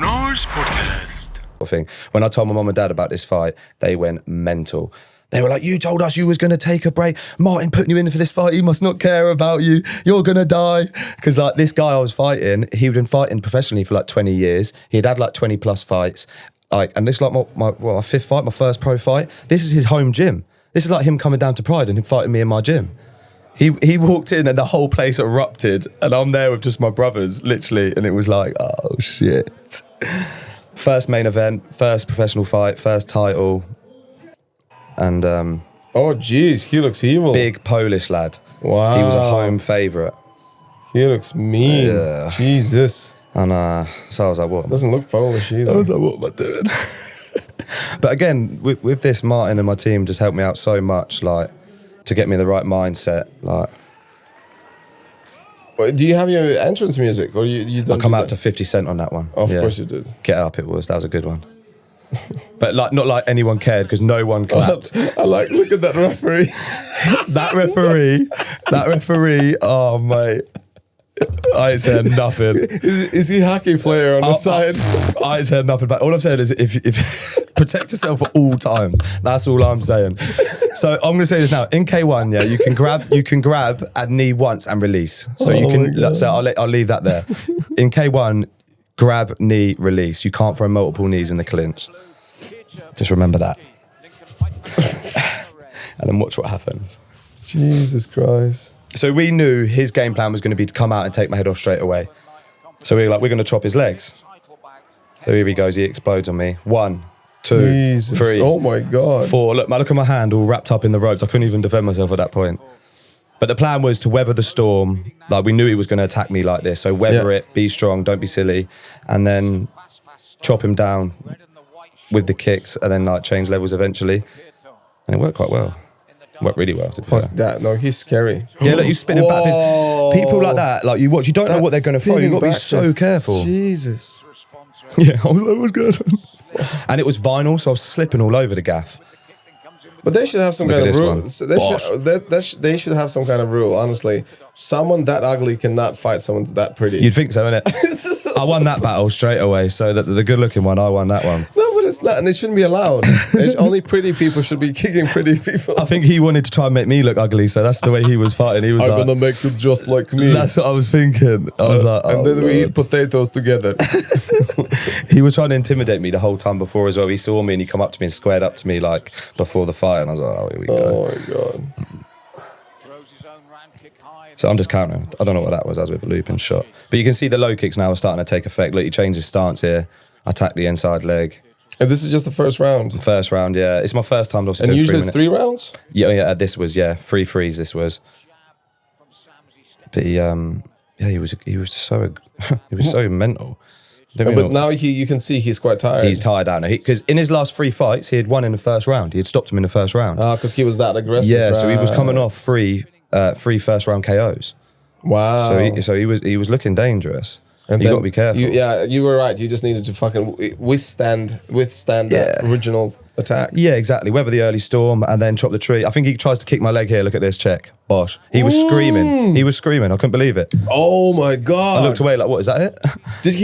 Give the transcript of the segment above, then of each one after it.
renarspodcast. Thing. When I told my mum and dad about this fight, they went mental. They were like, you told us you was going to take a break. Martin putting you in for this fight. He must not care about you. You're going to die. Because like this guy I was fighting, he'd been fighting professionally for like 20 years. He'd had like 20 plus fights. And this is like my fifth fight, my first pro fight. This is his home gym. This is like him coming down to Pride and him fighting me in my gym. He walked in and the whole place erupted. And I'm there with just my brothers, literally. And it was like, oh shit. First main event, first professional fight, first title. And oh jeez, he looks evil. Big Polish lad. Wow. He was a home favourite. He looks mean. Yeah. Jesus. And so I was like, what? Doesn't look Polish either. I was like, what am I doing? But again, with this, Martin and my team just helped me out so much, like, to get me in the right mindset. Like, do you have your entrance music, or you don't? I come out to 50 Cent on that one. Of course you did. Get Up, that was a good one. But like, not like anyone cared because no one clapped. I like, look at that referee. that referee, oh mate. I ain't saying nothing. Is he a hockey player on the side? I ain't saying nothing. But all I'm saying is, if protect yourself at all times. That's all I'm saying. So I'm going to say this now. In K1, yeah, you can grab a knee once and release. So you can. So I'll leave that there. In K1, grab, knee, release. You can't throw multiple knees in the clinch. Just remember that. And then watch what happens. Jesus Christ. So we knew his game plan was going to be to come out and take my head off straight away. So we were like, we're going to chop his legs. So here he goes, he explodes on me. 1, 2, Jesus. 3. Oh my God. 4. Look at my hand all wrapped up in the ropes. I couldn't even defend myself at that point. But the plan was to weather the storm. Like, we knew he was going to attack me like this. So weather it, be strong, don't be silly. And then chop him down with the kicks and then like change levels eventually. And it worked quite well. Worked really well. Fuck that. No, he's scary. Yeah, look, you spinning back. People like that, like you watch, you don't know what they're going to throw. You've got to be so careful. Jesus. Yeah, I was like, what's going on? And it was vinyl, so I was slipping all over the gaff. But they should have some kind of rule. They should have some kind of rule, honestly. Someone that ugly cannot fight someone that pretty. You'd think so, innit? I won that battle straight away, so that the good-looking one, I won that one. No, but it's not, and it shouldn't be allowed. Only pretty people should be kicking pretty people. I think he wanted to try and make me look ugly, so that's the way he was fighting. He was I'm like, gonna make you just like me. That's what I was thinking. I was like, and then we eat potatoes together. He was trying to intimidate me the whole time before as well. He saw me and he come up to me and squared up to me like before the fight, and I was like, oh, here we go. Oh my God. So I'm just countering. I don't know what that was. I was with a looping shot. But you can see the low kicks now are starting to take effect. Look, he changed his stance here. Attack the inside leg. And this is just the first round? First round, yeah. It's my first time. And usually it's 3 rounds? Yeah, this was, 3 threes this was. But he was so mental. But now you can see he's quite tired. He's tired out now. Because in his last 3 fights, he had won in the first round. He had stopped him in the first round. Because he was that aggressive. Yeah, so he was coming off 3 first round KOs. Wow. So he was looking dangerous. And you got to be careful. You were right. You just needed to fucking withstand that original attack. Yeah, exactly. Weather the early storm and then chop the tree. I think he tries to kick my leg here. Look at this, check. Bosh. He was screaming. He was screaming. I couldn't believe it. Oh my God. I looked away like, what, is that it? Did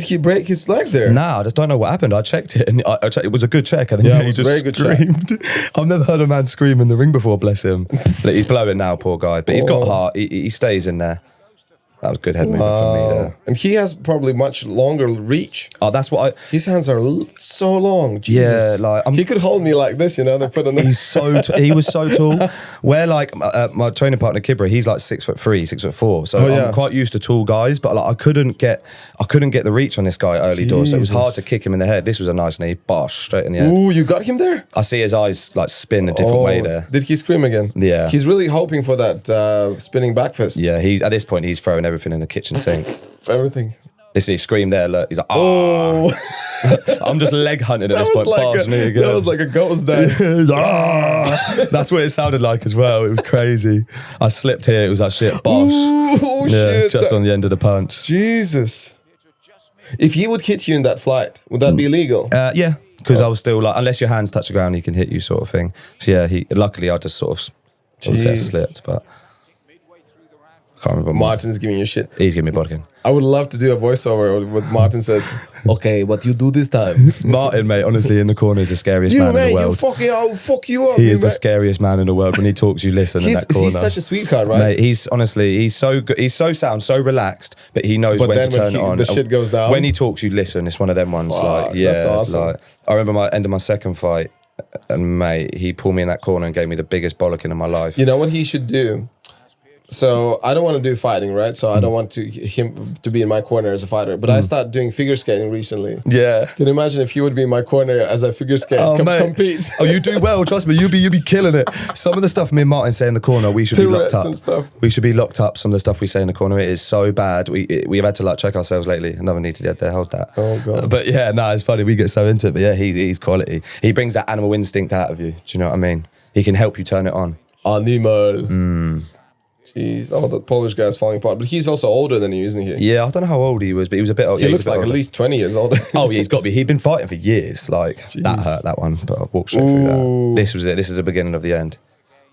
he break his leg there? Nah, I just don't know what happened. I checked it and I checked, it was a good check. And then he just very good screamed. I've never heard a man scream in the ring before, bless him. He's blowing now, poor guy. But he's got heart. He stays in there. That was good head movement from me there. And he has probably much longer reach. Oh, that's what his hands are so long. Jesus. Yeah, like... he could hold me like this, you know. They put he was so tall. Where like my training partner Kibra, he's like 6'3", 6'4". So I'm quite used to tall guys, but like I couldn't get the reach on this guy early doors. So it was hard to kick him in the head. This was a nice knee, bosh, straight in the head. Ooh, you got him there? I see his eyes like spin a different way there. Did he scream again? Yeah. He's really hoping for that spinning back fist. Yeah, at this point he's throwing everything in the kitchen sink. Everything. Listen, he screamed there, look. He's like, oh. I'm just leg hunting at this point. That was like a ghost dance. That's what it sounded like as well. It was crazy. I slipped here. It was like shit, bosh. Ooh, shit. Just on the end of the punch. Jesus. If he would hit you in that flight, would that be illegal? Yeah, because I was still like, unless your hands touch the ground, he can hit you sort of thing. So yeah, luckily I just sort of slipped, but... can't remember. Martin's giving you shit. He's giving me bodkin. I would love to do a voiceover with Martin says, okay, what you do this time? Martin, mate, honestly, in the corner is the scariest man in the world. I'll fuck you up. He is the scariest man in the world. When he talks, you listen in that corner. He's such a sweetheart, right? Mate, he's so good. He's so sound, so relaxed, but he knows when to turn it on. The shit goes down. When he talks, you listen. It's one of them ones. That's awesome. I remember my end of my second fight, and mate, he pulled me in that corner and gave me the biggest bollocking in my life. You know what he should do? So I don't want to do fighting, right? So I don't want him to be in my corner as a fighter. But I started doing figure skating recently. Yeah. Can you imagine if he would be in my corner as a figure skate compete? Oh, you do well. Trust me, you'll be killing it. Some of the stuff me and Martin say in the corner, we should be locked up. And stuff. We should be locked up. Some of the stuff we say in the corner, it is so bad. We have had to like check ourselves lately. Another need to get there. Hold that. Oh god. But yeah, no, it's funny. We get so into it. But yeah, he's quality. He brings that animal instinct out of you. Do you know what I mean? He can help you turn it on. Animal. Jeez, that Polish guy's falling apart. But he's also older than you, isn't he? Yeah, I don't know how old he was, but he was a bit old. He looks like at least 20 years older. Oh yeah, he's got to be. He'd been fighting for years. Like, jeez. That hurt, that one. But I've walked straight through that. This was it. This is the beginning of the end.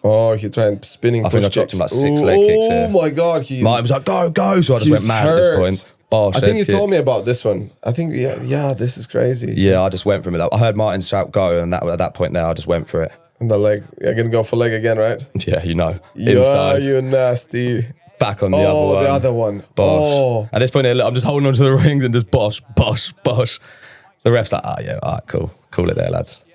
Oh, he tried spinning push kicks. I dropped him like 6 leg kicks here. Oh my God. Martin was like, go. So I just went mad at this point. I think you told me about this one. I think, yeah, this is crazy. Yeah, I just went for it. I heard Martin shout go, and at that point there, I just went for it. And the leg, you're going to go for leg again, right? Yeah, you know. Yeah, inside. you nasty. Back on the other one. Oh, the other one. Bosh. Oh. At this point, I'm just holding onto the rings and just bosh. The ref's like, yeah, all right, cool. Call it there, lads.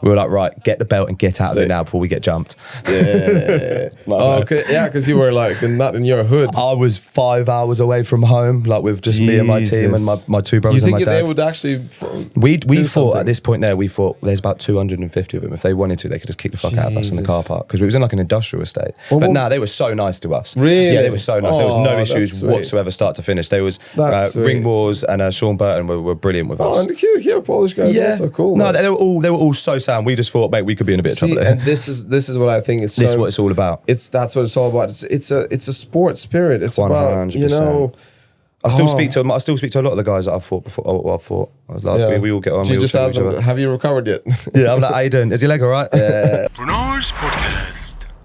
We were like, right, get the belt and get out of it now before we get jumped. Yeah. Okay. Yeah, because you were like not in your hood. I was 5 hours away from home, like with just me and my team and my two brothers and my dad. You think they would actually we thought at this point there, we thought there's about 250 of them. If they wanted to, they could just kick the fuck out of us in the car park because we was in like an industrial estate. But they were so nice to us. Really? Yeah, they were so nice. There was no issues whatsoever start to finish. There was Ring Wars and Sean Burton were brilliant with us. Oh, and the Polish guys are also cool. No, they were all so sound. We just thought, mate, we could be in a bit of trouble there. And this is what I think is. This is what it's all about. That's what it's all about. It's a sports spirit. It's 100%. About I still speak to a lot of the guys that I fought before. We all get on. So you just ask them, have you recovered yet? Yeah, I'm like, how you doing? Is your leg all right? Yeah. Renarspodcast.